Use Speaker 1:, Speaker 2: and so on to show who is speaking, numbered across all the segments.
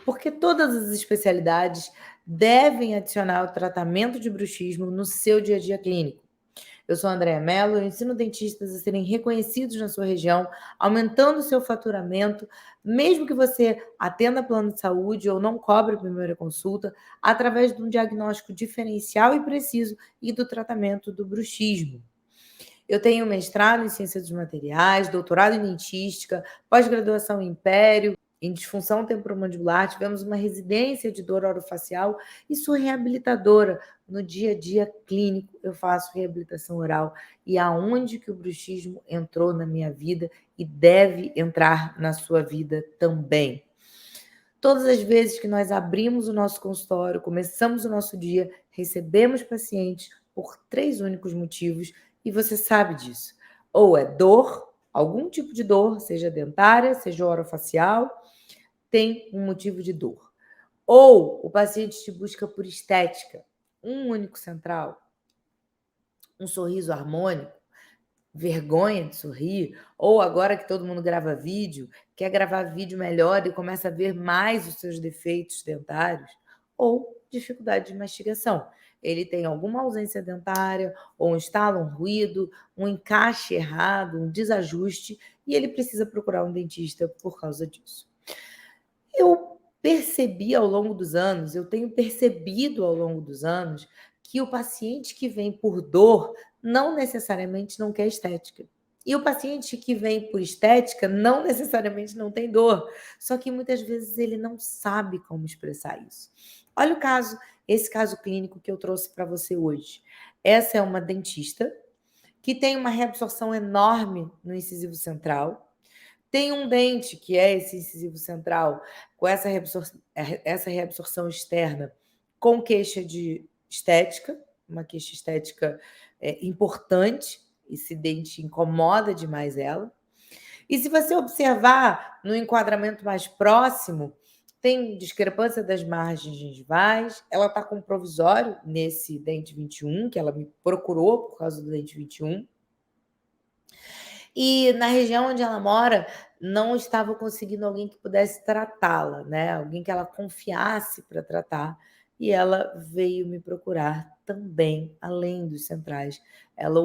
Speaker 1: Porque todas as especialidades devem adicionar o tratamento de bruxismo no seu dia a dia clínico. Eu sou a Andréa Mello, eu ensino dentistas a serem reconhecidos na sua região, aumentando o seu faturamento, mesmo que você atenda plano de saúde ou não cobre a primeira consulta, através de um diagnóstico diferencial e preciso e do tratamento do bruxismo. Eu tenho mestrado em ciência dos materiais, doutorado em dentística, pós-graduação em império, em disfunção temporomandibular, tivemos uma residência de dor orofacial e sou reabilitadora. No dia a dia clínico, eu faço reabilitação oral e aonde que o bruxismo entrou na minha vida e deve entrar na sua vida também. Todas as vezes que nós abrimos o nosso consultório, começamos o nosso dia, recebemos pacientes por 3 únicos motivos e você sabe disso. Ou é dor, algum tipo de dor, seja dentária, seja orofacial, tem um motivo de dor. Ou o paciente te busca por estética, um único central, um sorriso harmônico, vergonha de sorrir, ou agora que todo mundo grava vídeo, quer gravar vídeo melhor e começa a ver mais os seus defeitos dentários, ou dificuldade de mastigação. Ele tem alguma ausência dentária, ou um estalo, um ruído, um encaixe errado, um desajuste, e ele precisa procurar um dentista por causa disso. Eu percebi ao longo dos anos, eu tenho percebido ao longo dos anos, que o paciente que vem por dor não necessariamente não quer estética. E o paciente que vem por estética não necessariamente não tem dor. Só que muitas vezes ele não sabe como expressar isso. Olha o caso, esse caso clínico que eu trouxe para você hoje. Essa é uma dentista que tem uma reabsorção enorme no incisivo central. Tem um dente, que é esse incisivo central, com essa reabsorção externa, com queixa de estética, uma queixa estética importante, esse dente incomoda demais ela. E se você observar no enquadramento mais próximo, tem discrepância das margens gengivais, ela está com provisório nesse dente 21, que ela me procurou por causa do dente 21. E na região onde ela mora, não estava conseguindo alguém que pudesse tratá-la, né, alguém que ela confiasse para tratar, e ela veio me procurar também, além dos centrais. Ela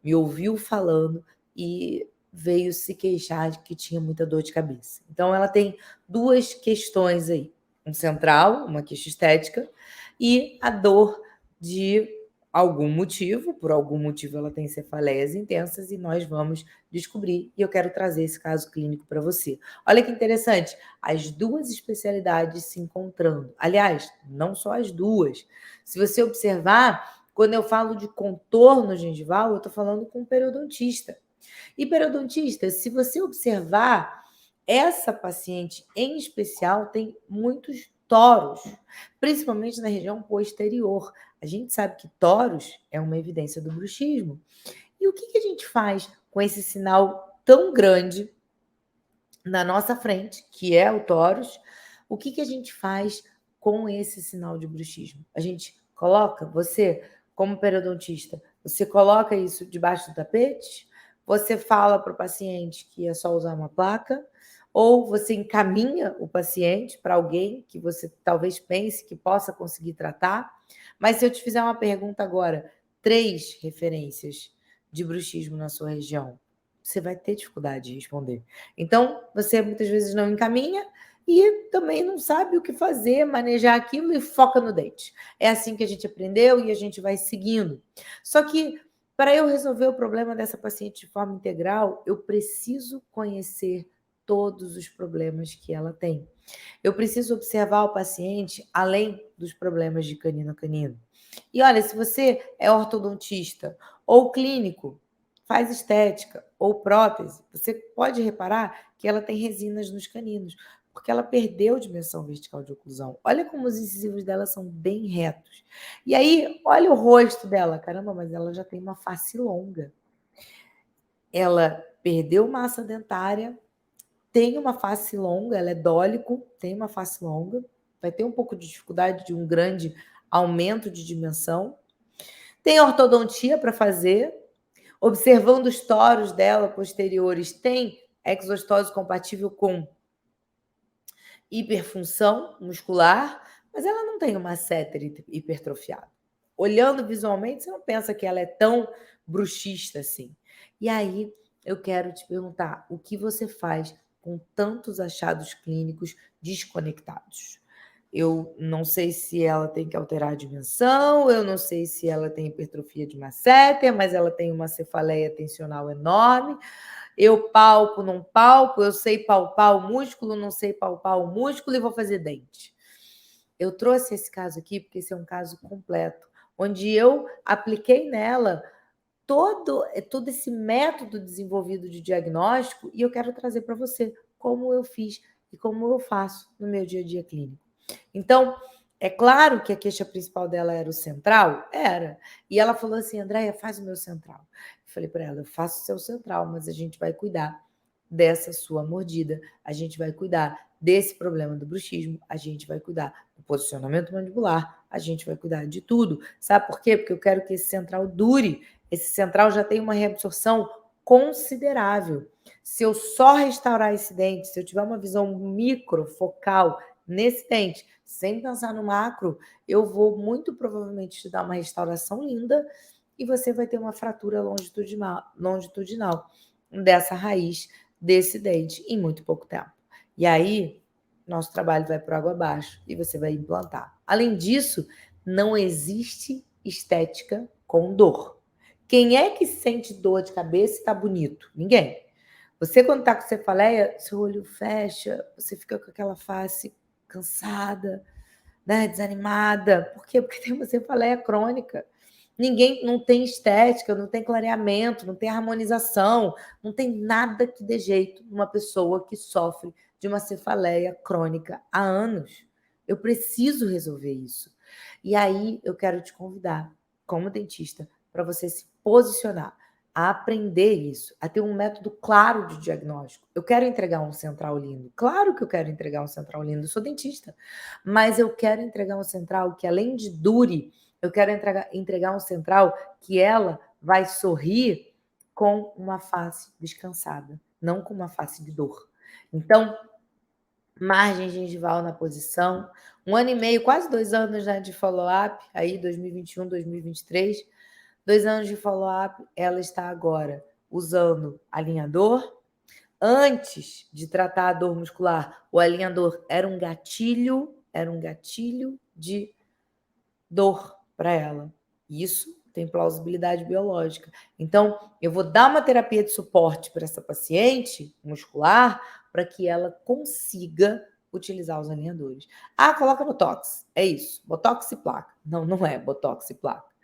Speaker 1: me ouviu falando e veio se queixar de que tinha muita dor de cabeça. Então ela tem 2 questões aí, um central, uma queixa estética, e a dor de algum motivo, por algum motivo ela tem cefaleias intensas e nós vamos descobrir, e eu quero trazer esse caso clínico para você. Olha que interessante, as 2 especialidades se encontrando. Aliás, não só as 2. Se você observar, quando eu falo de contorno gengival, eu estou falando com um periodontista. E periodontista, se você observar, essa paciente em especial tem muitos toros, principalmente na região posterior. A gente sabe que toros é uma evidência do bruxismo. E o que a gente faz com esse sinal tão grande na nossa frente, que é o torus? O que a gente faz com esse sinal de bruxismo? A gente coloca, você, como periodontista, você coloca isso debaixo do tapete? Você fala para o paciente que é só usar uma placa? Ou você encaminha o paciente para alguém que você talvez pense que possa conseguir tratar? Mas se eu te fizer uma pergunta agora, 3 referências de bruxismo na sua região, você vai ter dificuldade de responder. Então, você muitas vezes não encaminha e também não sabe o que fazer, manejar aquilo e foca no dente. É assim que a gente aprendeu e a gente vai seguindo. Só que, para eu resolver o problema dessa paciente de forma integral, eu preciso conhecer todos os problemas que ela tem. Eu preciso observar o paciente além dos problemas de canino a canino. E olha, se você é ortodontista ou clínico, faz estética ou prótese, você pode reparar que ela tem resinas nos caninos, porque ela perdeu dimensão vertical de oclusão. Olha como os incisivos dela são bem retos. E aí, olha o rosto dela. Caramba, mas ela já tem uma face longa. Ela perdeu massa dentária, tem uma face longa, ela é dólico, tem uma face longa, vai ter um pouco de dificuldade de um grande aumento de dimensão. Tem ortodontia para fazer, observando os toros dela posteriores, tem exostose compatível com hiperfunção muscular, mas ela não tem um masseter hipertrofiado. Olhando visualmente, você não pensa que ela é tão bruxista assim. E aí, eu quero te perguntar, o que você faz com tantos achados clínicos desconectados? Eu não sei se ela tem que alterar a dimensão, eu não sei se ela tem hipertrofia de masseter, mas ela tem uma cefaleia tensional enorme. Eu palpo, não palpo, eu sei palpar o músculo, não sei palpar o músculo e vou fazer dente. Eu trouxe esse caso aqui porque esse é um caso completo, onde eu apliquei nela todo esse método desenvolvido de diagnóstico e eu quero trazer para você como eu fiz e como eu faço no meu dia a dia clínico. Então, é claro que a queixa principal dela era o central? Era. E ela falou assim: Andréia, faz o meu central. Eu falei para ela: eu faço o seu central, mas a gente vai cuidar dessa sua mordida, a gente vai cuidar desse problema do bruxismo, a gente vai cuidar do posicionamento mandibular, a gente vai cuidar de tudo. Sabe por quê? Porque eu quero que esse central dure. Esse central já tem uma reabsorção considerável. Se eu só restaurar esse dente, se eu tiver uma visão microfocal nesse dente, sem pensar no macro, eu vou muito provavelmente te dar uma restauração linda e você vai ter uma fratura longitudinal dessa raiz desse dente em muito pouco tempo. E aí, nosso trabalho vai por água abaixo e você vai implantar. Além disso, não existe estética com dor. Quem é que sente dor de cabeça e está bonito? Ninguém. Você, quando está com cefaleia, seu olho fecha, você fica com aquela face cansada, né, desanimada. Por quê? Porque tem uma cefaleia crônica. Ninguém não tem estética, não tem clareamento, não tem harmonização, não tem nada que dê jeito numa pessoa que sofre de uma cefaleia crônica há anos. Eu preciso resolver isso. E aí eu quero te convidar, como dentista, para você se posicionar, a aprender isso, a ter um método claro de diagnóstico. Eu quero entregar um central lindo. Claro que eu quero entregar um central lindo, eu sou dentista. Mas eu quero entregar um central que, além de dure, eu quero entregar um central que ela vai sorrir com uma face descansada, não com uma face de dor. Então, margem gengival na posição, 1 ano e meio, quase 2 anos, né, de follow-up, aí 2021, 2023, 2 anos de follow-up, ela está agora usando alinhador. Antes de tratar a dor muscular, o alinhador era um gatilho de dor para ela. Isso tem plausibilidade biológica. Então, eu vou dar uma terapia de suporte para essa paciente muscular para que ela consiga utilizar os alinhadores. Ah, coloca botox. É isso, botox e placa. Não, não é botox e placa.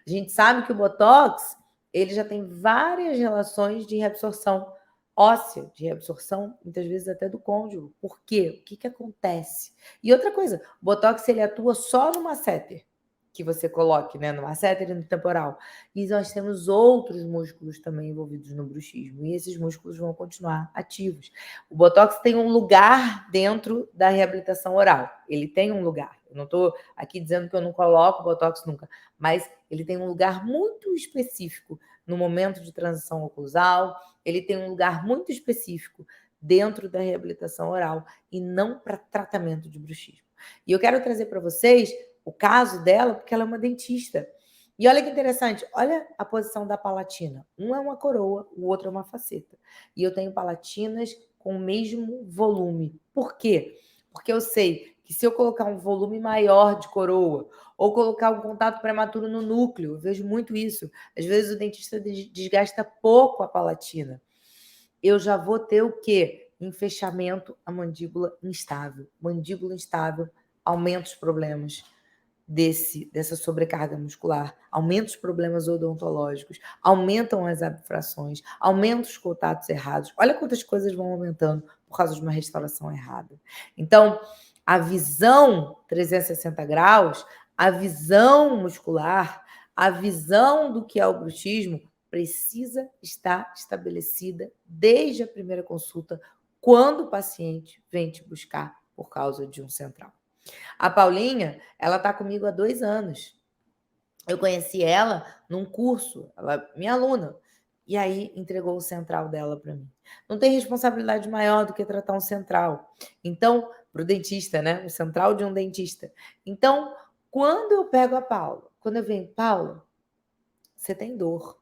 Speaker 1: A gente sabe que o botox, ele já tem várias relações de reabsorção óssea, de reabsorção, muitas vezes até do côndilo. Por quê? O que que acontece? E outra coisa, o botox ele atua só no masseter que você coloque, né, no masseter e no temporal. E nós temos outros músculos também envolvidos no bruxismo, e esses músculos vão continuar ativos. O botox tem um lugar dentro da reabilitação oral. Ele tem um lugar. Eu não estou aqui dizendo que eu não coloco botox nunca, mas ele tem um lugar muito específico no momento de transição oclusal, ele tem um lugar muito específico dentro da reabilitação oral e não para tratamento de bruxismo. E eu quero trazer para vocês o caso dela, porque ela é uma dentista. E olha que interessante, olha a posição da palatina. Um é uma coroa, o outro é uma faceta. E eu tenho palatinas com o mesmo volume. Por quê? Porque eu sei que se eu colocar um volume maior de coroa ou colocar um contato prematuro no núcleo, eu vejo muito isso. Às vezes o dentista desgasta pouco a palatina. Eu já vou ter o quê? Em fechamento, a mandíbula instável. Mandíbula instável aumenta os problemas dessa sobrecarga muscular, aumenta os problemas odontológicos, aumentam as abfrações, aumenta os contatos errados. Olha quantas coisas vão aumentando por causa de uma restauração errada. Então, a visão 360 graus, a visão muscular, a visão do que é o bruxismo precisa estar estabelecida desde a primeira consulta, quando o paciente vem te buscar por causa de um central. A Paulinha, ela está comigo há 2 anos. Eu conheci ela num curso, ela é minha aluna, e aí entregou o central dela para mim. Não tem responsabilidade maior do que tratar um central. Então, para o dentista, né? O central de um dentista. Então, quando eu pego a Paula, quando eu venho, Paula, você tem dor.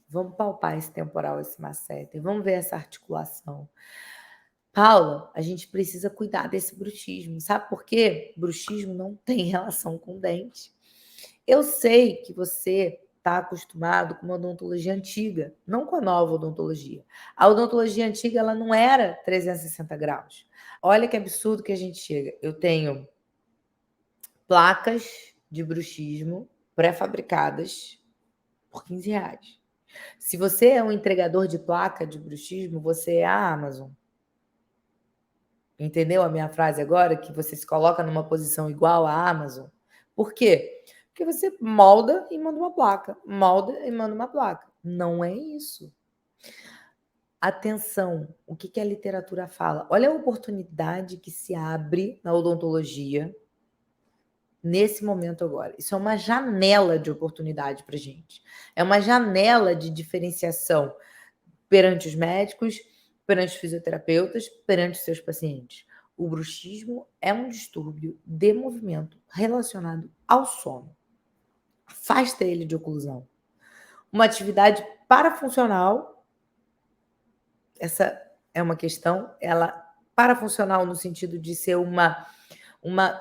Speaker 1: Vamos palpar esse temporal, esse masseter, vamos ver essa articulação. Paula, a gente precisa cuidar desse bruxismo. Sabe por quê? Bruxismo não tem relação com dente. Eu sei que você está acostumado com uma odontologia antiga, não com a nova odontologia. A odontologia antiga ela não era 360 graus. Olha que absurdo que a gente chega. Eu tenho placas de bruxismo pré-fabricadas por R$ 15. Se você é um entregador de placa de bruxismo, você é a Amazon. Entendeu a minha frase agora? Que você se coloca numa posição igual à Amazon. Por quê? Porque você molda e manda uma placa. Molda e manda uma placa. Não é isso. Atenção, o que a literatura fala? Olha a oportunidade que se abre na odontologia nesse momento agora. Isso é uma janela de oportunidade para a gente. É uma janela de diferenciação perante os médicos, perante os fisioterapeutas, perante os seus pacientes. O bruxismo é um distúrbio de movimento relacionado ao sono. Afasta ele de oclusão. Uma atividade parafuncional, essa é uma questão, ela parafuncional no sentido de ser uma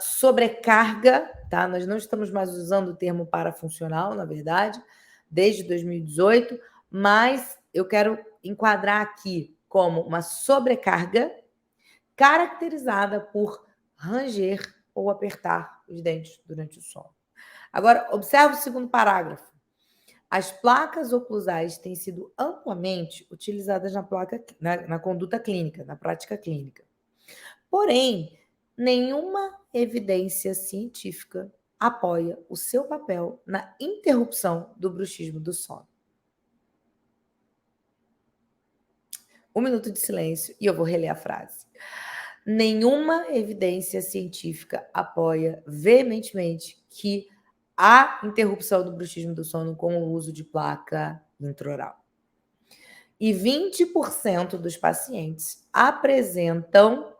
Speaker 1: sobrecarga, tá? Nós não estamos mais usando o termo parafuncional, na verdade, desde 2018, mas eu quero enquadrar aqui como uma sobrecarga caracterizada por ranger ou apertar os dentes durante o sono. Agora, observe o segundo parágrafo. As placas oclusais têm sido amplamente utilizadas na conduta clínica, na prática clínica. Porém, nenhuma evidência científica apoia o seu papel na interrupção do bruxismo do sono. 1 minuto de silêncio e eu vou reler a frase. Nenhuma evidência científica apoia veementemente que a interrupção do bruxismo do sono com o uso de placa intraoral. E 20% dos pacientes apresentam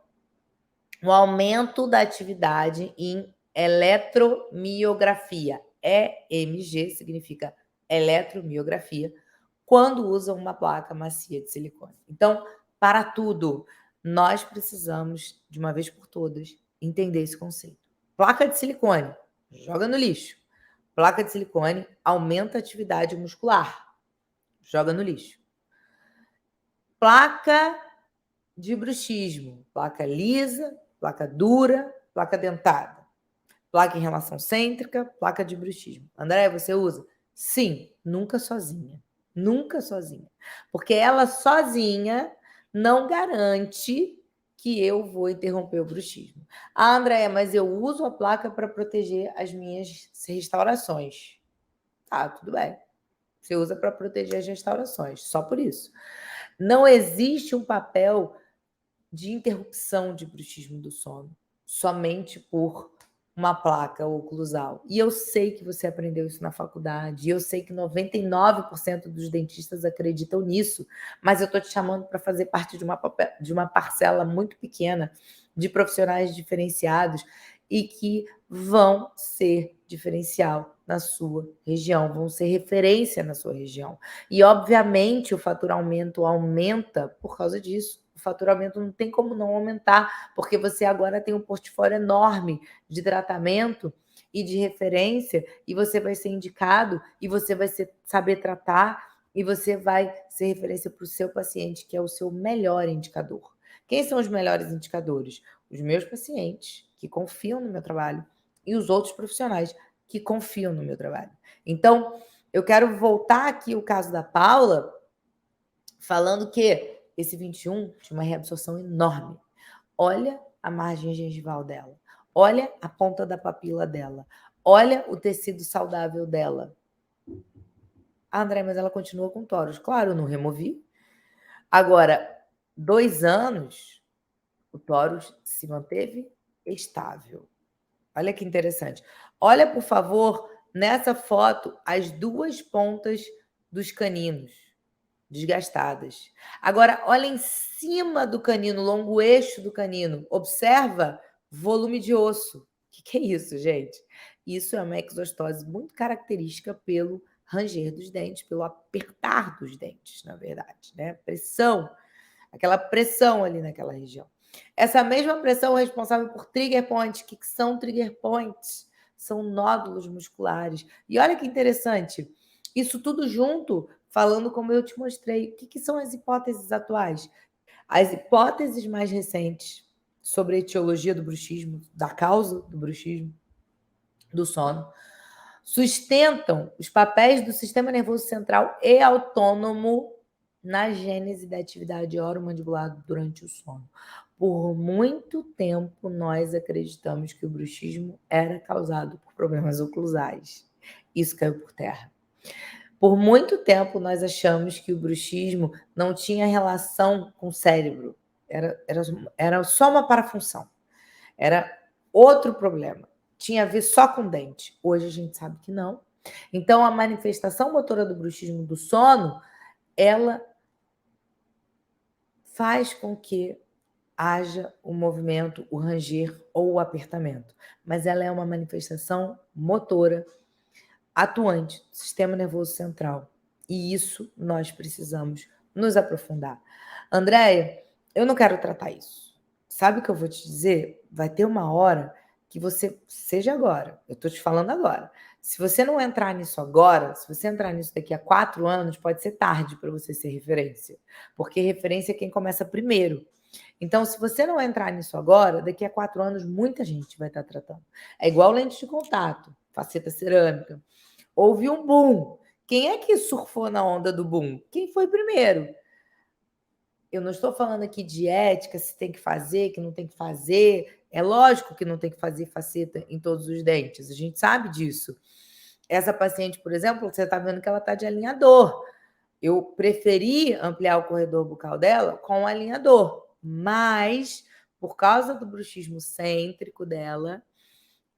Speaker 1: um aumento da atividade em eletromiografia. EMG significa eletromiografia, quando usam uma placa macia de silicone. Então, para tudo, nós precisamos, de uma vez por todas, entender esse conceito. Placa de silicone, joga no lixo. Placa de silicone aumenta a atividade muscular, joga no lixo. Placa de bruxismo, placa lisa, placa dura, placa dentada. Placa em relação cêntrica, placa de bruxismo. André, você usa? Sim, nunca sozinha. Nunca sozinha. Porque ela sozinha não garante que eu vou interromper o bruxismo. Ah, Andréia, mas eu uso a placa para proteger as minhas restaurações. Tá, tudo bem. Você usa para proteger as restaurações, só por isso. Não existe um papel de interrupção de bruxismo do sono, somente por uma placa oclusal. E eu sei que você aprendeu isso na faculdade, e eu sei que 99% dos dentistas acreditam nisso, mas eu estou te chamando para fazer parte de uma parcela muito pequena de profissionais diferenciados e que vão ser diferencial na sua região, vão ser referência na sua região. E, obviamente, o faturamento aumenta por causa disso. O faturamento não tem como não aumentar, porque você agora tem um portfólio enorme de tratamento e de referência, e você vai ser indicado, e você vai saber tratar, e você vai ser referência para o seu paciente, que é o seu melhor indicador. Quem são os melhores indicadores? Os meus pacientes, que confiam no meu trabalho, e os outros profissionais, que confiam no meu trabalho. Então, eu quero voltar aqui o caso da Paula, falando que esse 21 tinha uma reabsorção enorme. Olha a margem gengival dela. Olha a ponta da papila dela. Olha o tecido saudável dela. Ah, André, mas ela continua com tórax. Claro, eu não removi. Agora, 2 anos, o tórax se manteve estável. Olha que interessante. Olha, por favor, nessa foto, as 2 pontas dos caninos desgastadas. Agora, olha em cima do canino, longo eixo do canino. Observa volume de osso. O que é isso, gente? Isso é uma exostose muito característica pelo ranger dos dentes, pelo apertar dos dentes, na verdade, né? Pressão, aquela pressão ali naquela região. Essa mesma pressão é responsável por trigger points. O que são trigger points? São nódulos musculares. E olha que interessante, isso tudo junto, falando como eu te mostrei. O que são as hipóteses atuais? As hipóteses mais recentes sobre a etiologia do bruxismo, da causa do bruxismo, do sono, sustentam os papéis do sistema nervoso central e autônomo na gênese da atividade oromandibular durante o sono. Por muito tempo, nós acreditamos que o bruxismo era causado por problemas oclusais. Isso caiu por terra. Por muito tempo, nós achamos que o bruxismo não tinha relação com o cérebro. Era só uma parafunção. Era outro problema. Tinha a ver só com dente. Hoje a gente sabe que não. Então, a manifestação motora do bruxismo do sono, ela faz com que haja o movimento, o ranger ou o apertamento. Mas ela é uma manifestação motora atuante do sistema nervoso central. E isso nós precisamos nos aprofundar. Andréia, eu não quero tratar isso. Sabe o que eu vou te dizer? Vai ter uma hora que você, seja agora, eu estou te falando agora. Se você não entrar nisso agora, se você entrar nisso daqui a 4 anos, pode ser tarde para você ser referência. Porque referência é quem começa primeiro. Então, se você não entrar nisso agora, daqui a 4 anos, muita gente vai estar tratando. É igual lente de contato, faceta cerâmica. Houve um boom. Quem é que surfou na onda do boom? Quem foi primeiro? Eu não estou falando aqui de ética, se tem que fazer, que não tem que fazer. É lógico que não tem que fazer faceta em todos os dentes, a gente sabe disso. Essa paciente, por exemplo, você está vendo que ela está de alinhador. Eu preferi ampliar o corredor bucal dela com alinhador, mas por causa do bruxismo cêntrico dela,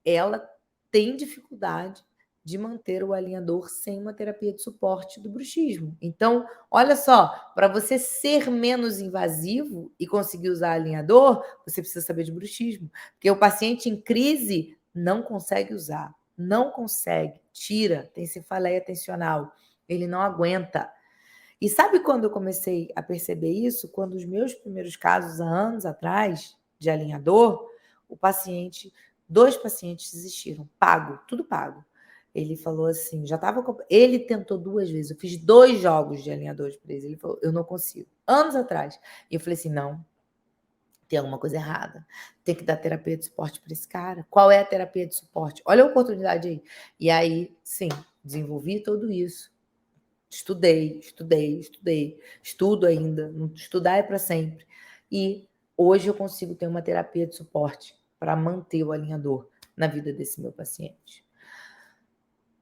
Speaker 1: ela tem dificuldade de manter o alinhador sem uma terapia de suporte do bruxismo. Então, olha só, para você ser menos invasivo e conseguir usar alinhador, você precisa saber de bruxismo, porque o paciente em crise não consegue usar, não consegue, tira, tem cefaleia tensional, ele não aguenta. E sabe quando eu comecei a perceber isso? Quando os meus primeiros casos, há anos atrás, de alinhador, o paciente, 2 pacientes desistiram, pago, tudo pago. Ele falou assim, já estava. Ele tentou 2 vezes, eu fiz 2 jogos de alinhadores para ele. Ele falou, eu não consigo. Anos atrás. E eu falei assim, não, tem alguma coisa errada. Tem que dar terapia de suporte para esse cara. Qual é a terapia de suporte? Olha a oportunidade aí. E aí, sim, desenvolvi tudo isso. Estudei, estudo ainda, estudar é para sempre. E hoje eu consigo ter uma terapia de suporte para manter o alinhador na vida desse meu paciente.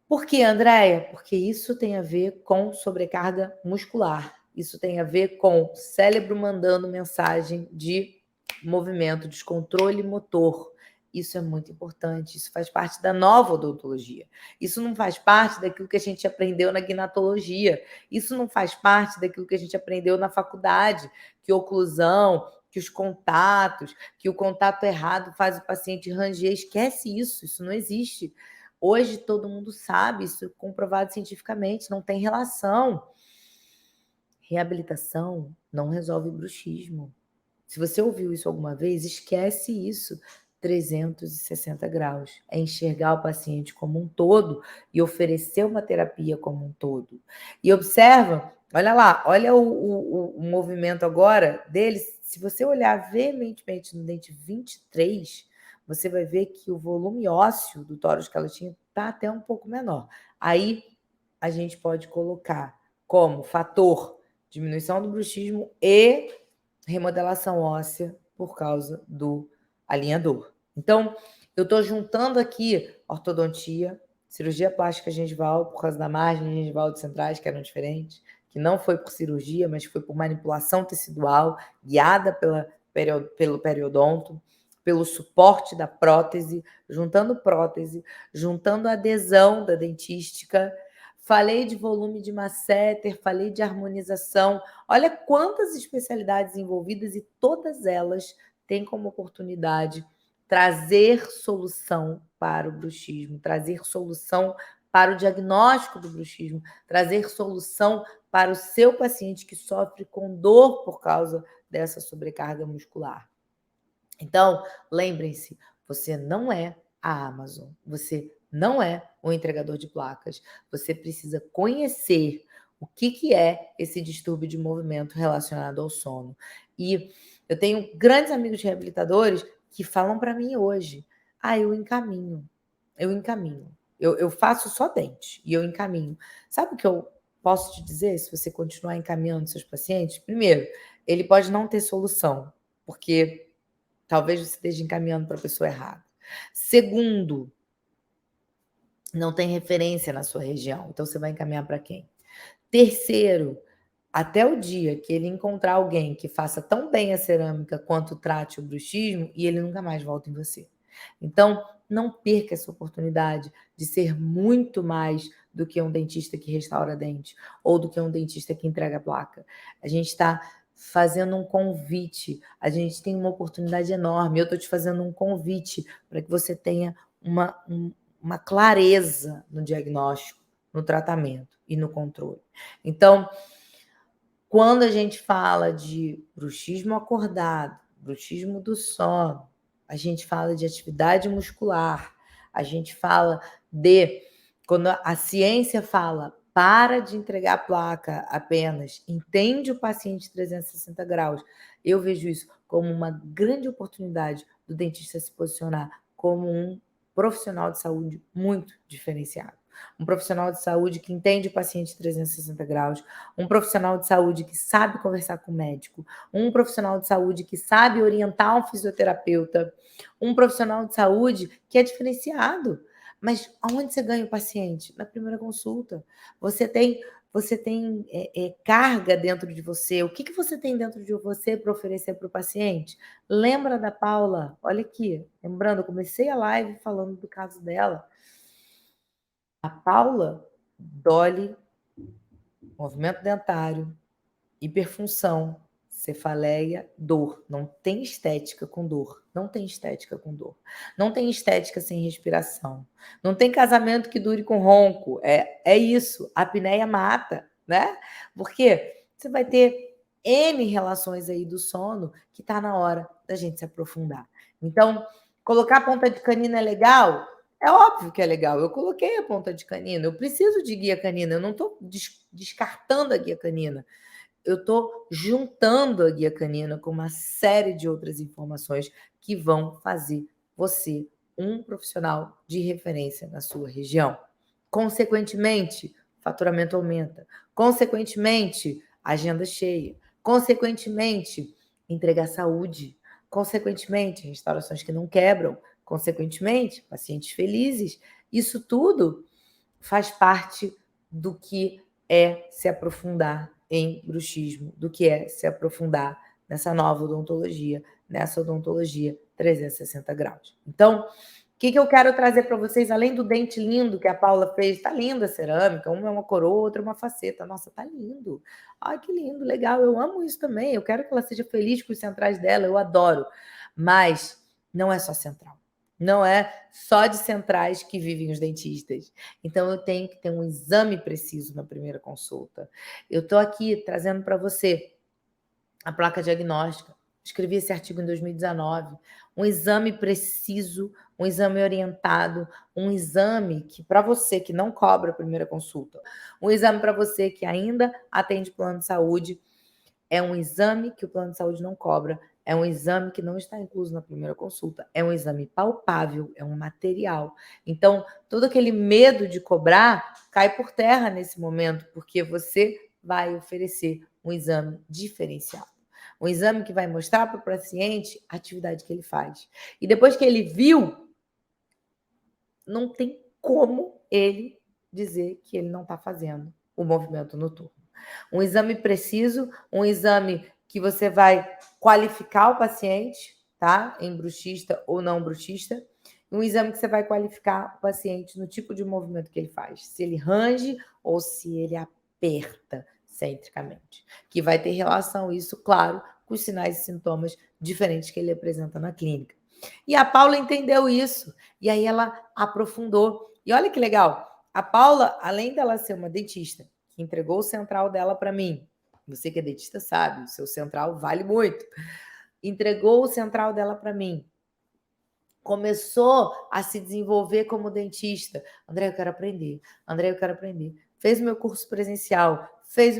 Speaker 1: Por que, Andréia? Porque isso tem a ver com sobrecarga muscular. Isso tem a ver com o cérebro mandando mensagem de movimento, descontrole motor. Isso é muito importante, isso faz parte da nova odontologia. Isso não faz parte daquilo que a gente aprendeu na gnatologia. Isso não faz parte daquilo que a gente aprendeu na faculdade, que oclusão, que os contatos, que o contato errado faz o paciente ranger. Esquece isso, isso não existe. Hoje todo mundo sabe, isso é comprovado cientificamente, não tem relação. Reabilitação não resolve bruxismo. Se você ouviu isso alguma vez, esquece isso. 360 graus. É enxergar o paciente como um todo e oferecer uma terapia como um todo. E observa, olha lá, olha o movimento agora deles. Se você olhar veementemente no dente 23, você vai ver que o volume ósseo do tórax que ela tinha está até um pouco menor. Aí a gente pode colocar como fator diminuição do bruxismo e remodelação óssea por causa do alinhador. Então, eu estou juntando aqui ortodontia, cirurgia plástica gengival, por causa da margem gengival dos centrais, que eram diferentes, que não foi por cirurgia, mas foi por manipulação tecidual, guiada pelo periodonto, pelo suporte da prótese, juntando a adesão da dentística. Falei de volume de masseter, falei de harmonização. Olha quantas especialidades envolvidas e todas elas têm como oportunidade trazer solução para o bruxismo, trazer solução para o diagnóstico do bruxismo, trazer solução para o seu paciente que sofre com dor por causa dessa sobrecarga muscular. Então, lembrem-se, você não é a Amazon, você não é o entregador de placas, você precisa conhecer o que é esse distúrbio de movimento relacionado ao sono. E eu tenho grandes amigos reabilitadores que falam para mim hoje: "Ah, eu encaminho. Eu faço só dente e eu encaminho". Sabe o que eu posso te dizer, se você continuar encaminhando seus pacientes? Primeiro, ele pode não ter solução, porque talvez você esteja encaminhando para a pessoa errada. Segundo, não tem referência na sua região, então você vai encaminhar para quem? Terceiro, até o dia que ele encontrar alguém que faça tão bem a cerâmica quanto trate o bruxismo, e ele nunca mais volta em você. Então, não perca essa oportunidade de ser muito mais do que um dentista que restaura dente, ou do que um dentista que entrega placa. A gente está fazendo um convite, a gente tem uma oportunidade enorme. Eu estou te fazendo um convite para que você tenha uma clareza no diagnóstico, no tratamento e no controle. Então, quando a gente fala de bruxismo acordado, bruxismo do sono, a gente fala de atividade muscular, a gente fala de quando a ciência fala: "Para de entregar a placa apenas, entende o paciente 360 graus". Eu vejo isso como uma grande oportunidade do dentista se posicionar como um profissional de saúde muito diferenciado. Um profissional de saúde que entende o paciente 360 graus, um profissional de saúde que sabe conversar com o médico, um profissional de saúde que sabe orientar um fisioterapeuta, um profissional de saúde que é diferenciado. Mas aonde você ganha o paciente? Na primeira consulta. Você tem carga dentro de você. O que você tem dentro de você para oferecer para o paciente? Lembra da Paula? Olha aqui, lembrando, eu comecei a live falando do caso dela. A Paula, DOLE, movimento dentário, hiperfunção, cefaleia, dor. Não tem estética com dor. Não tem estética com dor. Não tem estética sem respiração. Não tem casamento que dure com ronco. É isso. A apneia mata, né? Porque você vai ter N relações aí do sono que tá na hora da gente se aprofundar. Então, colocar ponta de canina é legal? É óbvio que é legal. Eu coloquei a ponta de canina. Eu preciso de guia canina. Eu não estou descartando a guia canina. Eu estou juntando a guia canina com uma série de outras informações que vão fazer você um profissional de referência na sua região. Consequentemente, faturamento aumenta. Consequentemente, agenda cheia. Consequentemente, entregar saúde. Consequentemente, restaurações que não quebram. Consequentemente, pacientes felizes. Isso tudo faz parte do que é se aprofundar em bruxismo, do que é se aprofundar nessa nova odontologia, nessa odontologia 360 graus. Então, o que eu quero trazer para vocês, além do dente lindo que a Paula fez? Tá linda a cerâmica, uma é uma coroa, outra é uma faceta. Nossa, tá lindo. Ai, que lindo, legal. Eu amo isso também. Eu quero que ela seja feliz com os centrais dela, eu adoro. Mas não é só central. Não é só de centrais que vivem os dentistas. Então, eu tenho que ter um exame preciso na primeira consulta. Eu estou aqui trazendo para você a placa diagnóstica. Escrevi esse artigo em 2019. Um exame preciso, um exame orientado, um exame que, para você que não cobra a primeira consulta, um exame para você que ainda atende plano de saúde, é um exame que o plano de saúde não cobra, é um exame que não está incluso na primeira consulta, é um exame palpável, é um material. Então, todo aquele medo de cobrar cai por terra nesse momento, porque você vai oferecer um exame diferenciado. Um exame que vai mostrar para o paciente a atividade que ele faz. E depois que ele viu, não tem como ele dizer que ele não está fazendo o movimento noturno. Um exame preciso, um exame que você vai qualificar o paciente, tá? Em bruxista ou não bruxista. Um exame que você vai qualificar o paciente no tipo de movimento que ele faz. Se ele range ou se ele aperta centricamente. Que vai ter relação, isso, claro, com os sinais e sintomas diferentes que ele apresenta na clínica. E a Paula entendeu isso, e aí ela aprofundou. E olha que legal, a Paula, além dela ser uma dentista, que entregou o central dela para mim, você que é dentista sabe, o seu central vale muito, entregou o central dela para mim, começou a se desenvolver como dentista. André, eu quero aprender. André, eu quero aprender. Fez o meu curso presencial, fez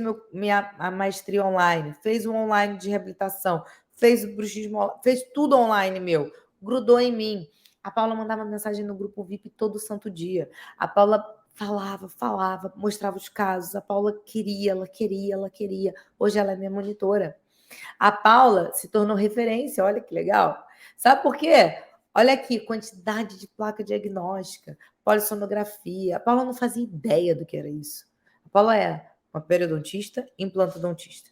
Speaker 1: a maestria online, fez o online de reabilitação, fez o bruxismo, fez tudo online meu. Grudou em mim. A Paula mandava mensagem no grupo VIP todo santo dia. A Paula falava, mostrava os casos. A Paula queria, ela queria, ela queria. Hoje ela é minha monitora. A Paula se tornou referência, olha que legal. Sabe por quê? Olha aqui, quantidade de placa diagnóstica, polissonografia. A Paula não fazia ideia do que era isso. A Paula é uma periodontista, implantodontista,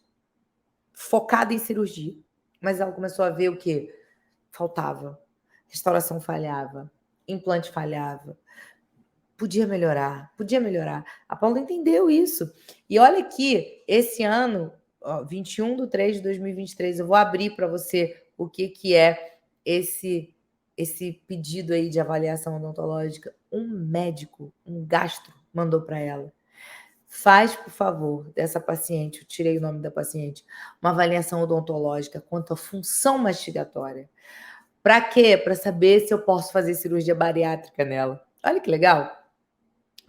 Speaker 1: focada em cirurgia. Mas ela começou a ver o que faltava. Restauração falhava, implante falhava. Podia melhorar, podia melhorar. A Paula entendeu isso. E olha aqui, esse ano, 21/3/2023, eu vou abrir para você o que é esse pedido aí de avaliação odontológica. Um médico, um gastro, mandou para ela. Faz, por favor, dessa paciente, eu tirei o nome da paciente, uma avaliação odontológica quanto à função mastigatória. Para quê? Para saber se eu posso fazer cirurgia bariátrica nela. Olha que legal.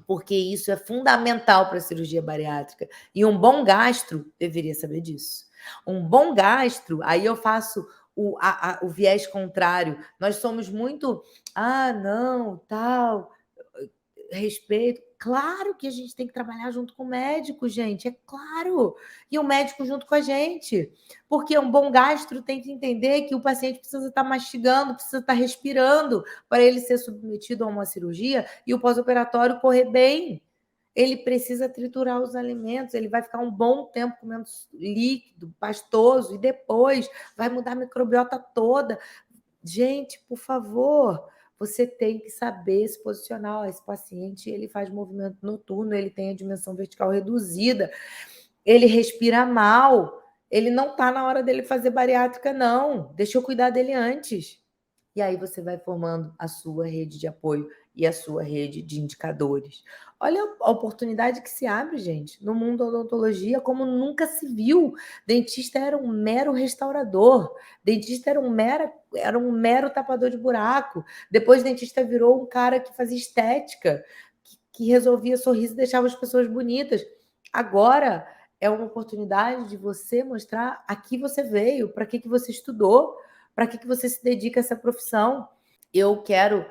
Speaker 1: Porque isso é fundamental para a cirurgia bariátrica. E um bom gastro deveria saber disso. Um bom gastro, aí eu faço o viés contrário. Nós somos muito, não, tal, respeito. Claro que a gente tem que trabalhar junto com o médico, gente, é claro. E o médico junto com a gente. Porque um bom gastro tem que entender que o paciente precisa estar mastigando, precisa estar respirando para ele ser submetido a uma cirurgia e o pós-operatório correr bem. Ele precisa triturar os alimentos, ele vai ficar um bom tempo comendo líquido, pastoso, e depois vai mudar a microbiota toda. Gente, por favor, você tem que saber se posicionar. Ó, esse paciente, ele faz movimento noturno, ele tem a dimensão vertical reduzida, ele respira mal, ele não está na hora dele fazer bariátrica, não. Deixa eu cuidar dele antes. E aí você vai formando a sua rede de apoio e a sua rede de indicadores. Olha a oportunidade que se abre, gente, no mundo da odontologia, como nunca se viu. Dentista era um mero restaurador, dentista era um mero tapador de buraco. Depois, dentista virou um cara que fazia estética, que resolvia sorriso e deixava as pessoas bonitas. Agora é uma oportunidade de você mostrar a que você veio, para que você estudou, para que você se dedica a essa profissão. Eu quero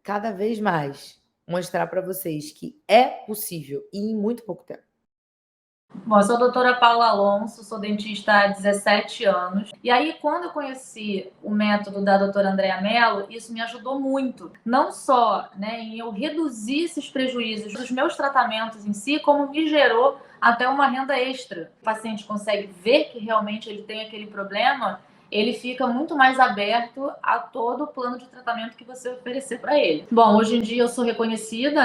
Speaker 1: cada vez mais mostrar para vocês que é possível e em muito pouco tempo.
Speaker 2: Bom, eu sou a doutora Paula Alonso, sou dentista há 17 anos. E aí, quando eu conheci o método da doutora Andréa Mello, isso me ajudou muito. Não só em eu reduzir esses prejuízos dos meus tratamentos em si, como me gerou até uma renda extra. O paciente consegue ver que realmente ele tem aquele problema, ele fica muito mais aberto a todo o plano de tratamento que você oferecer para ele. Bom, hoje em dia eu sou reconhecida,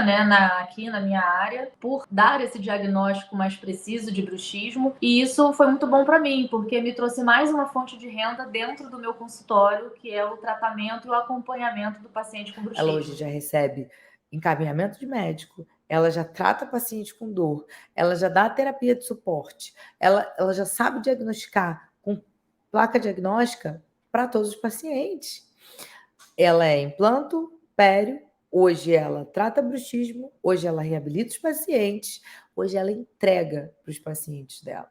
Speaker 2: aqui na minha área, por dar esse diagnóstico mais preciso de bruxismo, e isso foi muito bom para mim, porque me trouxe mais uma fonte de renda dentro do meu consultório, que é o tratamento e o acompanhamento do paciente com bruxismo.
Speaker 1: Ela hoje já recebe encaminhamento de médico, ela já trata paciente com dor, ela já dá terapia de suporte, ela já sabe diagnosticar com placa diagnóstica para todos os pacientes. Ela é implanto, pério, hoje ela trata bruxismo, hoje ela reabilita os pacientes, hoje ela entrega para os pacientes dela.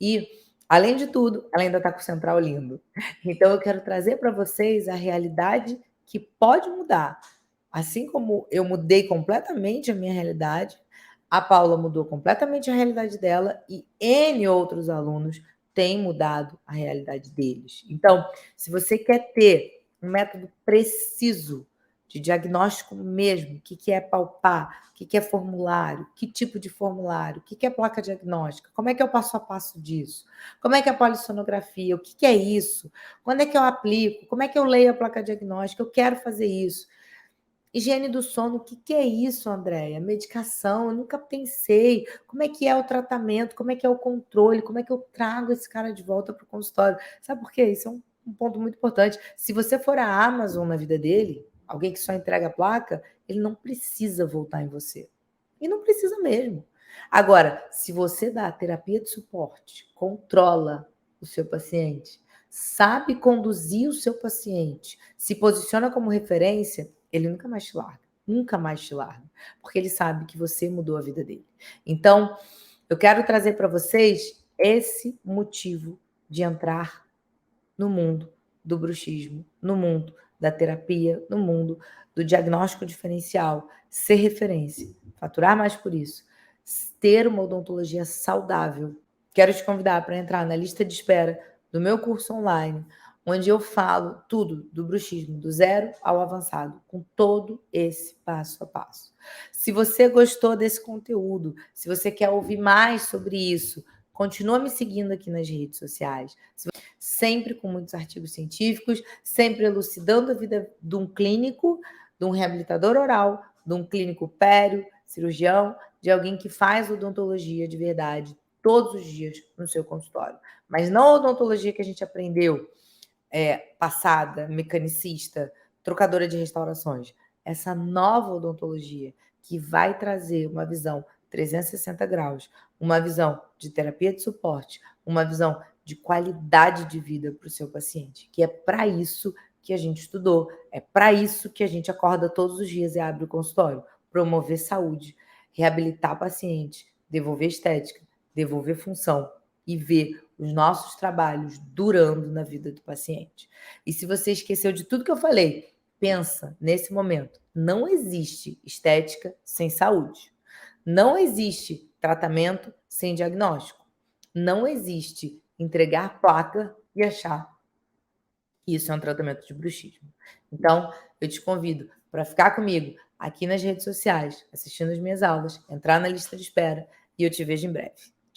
Speaker 1: E, além de tudo, ela ainda está com o central lindo. Então, eu quero trazer para vocês a realidade que pode mudar. Assim como eu mudei completamente a minha realidade, a Paula mudou completamente a realidade dela e N outros alunos têm mudado a realidade deles. Então, se você quer ter um método preciso de diagnóstico mesmo, o que é palpar, o que é formulário, que tipo de formulário, o que é placa diagnóstica, como é que é o passo a passo disso, como é que é a polissonografia, o que é isso, quando é que eu aplico, como é que eu leio a placa diagnóstica, eu quero fazer isso. Higiene do sono, o que é isso, Andréia? Medicação, eu nunca pensei. Como é que é o tratamento? Como é que é o controle? Como é que eu trago esse cara de volta para o consultório? Sabe por quê? Isso é um um ponto muito importante. Se você for a Amazon na vida dele, alguém que só entrega a placa, ele não precisa voltar em você. E não precisa mesmo. Agora, se você dá terapia de suporte, controla o seu paciente, sabe conduzir o seu paciente, se posiciona como referência, ele nunca mais te larga. Nunca mais te larga. Porque ele sabe que você mudou a vida dele. Então, eu quero trazer para vocês esse motivo de entrar no mundo do bruxismo, no mundo da terapia, no mundo do diagnóstico diferencial, ser referência, faturar mais por isso, ter uma odontologia saudável. Quero te convidar para entrar na lista de espera do meu curso online, onde eu falo tudo do bruxismo, do zero ao avançado, com todo esse passo a passo. Se você gostou desse conteúdo, se você quer ouvir mais sobre isso, continua me seguindo aqui nas redes sociais. Sempre com muitos artigos científicos, sempre elucidando a vida de um clínico, de um reabilitador oral, de um clínico pério, cirurgião, de alguém que faz odontologia de verdade todos os dias no seu consultório. Mas não a odontologia que a gente aprendeu passada, mecanicista, trocadora de restaurações. Essa nova odontologia que vai trazer uma visão 360 graus, uma visão de terapia de suporte, uma visão de qualidade de vida para o seu paciente, que é para isso que a gente estudou, é para isso que a gente acorda todos os dias e abre o consultório, promover saúde, reabilitar paciente, devolver estética, devolver função e ver os nossos trabalhos durando na vida do paciente. E se você esqueceu de tudo que eu falei, pensa nesse momento, não existe estética sem saúde. Não existe tratamento sem diagnóstico. Não existe entregar placa e achar que isso é um tratamento de bruxismo. Então, eu te convido para ficar comigo aqui nas redes sociais, assistindo as minhas aulas, entrar na lista de espera e eu te vejo em breve.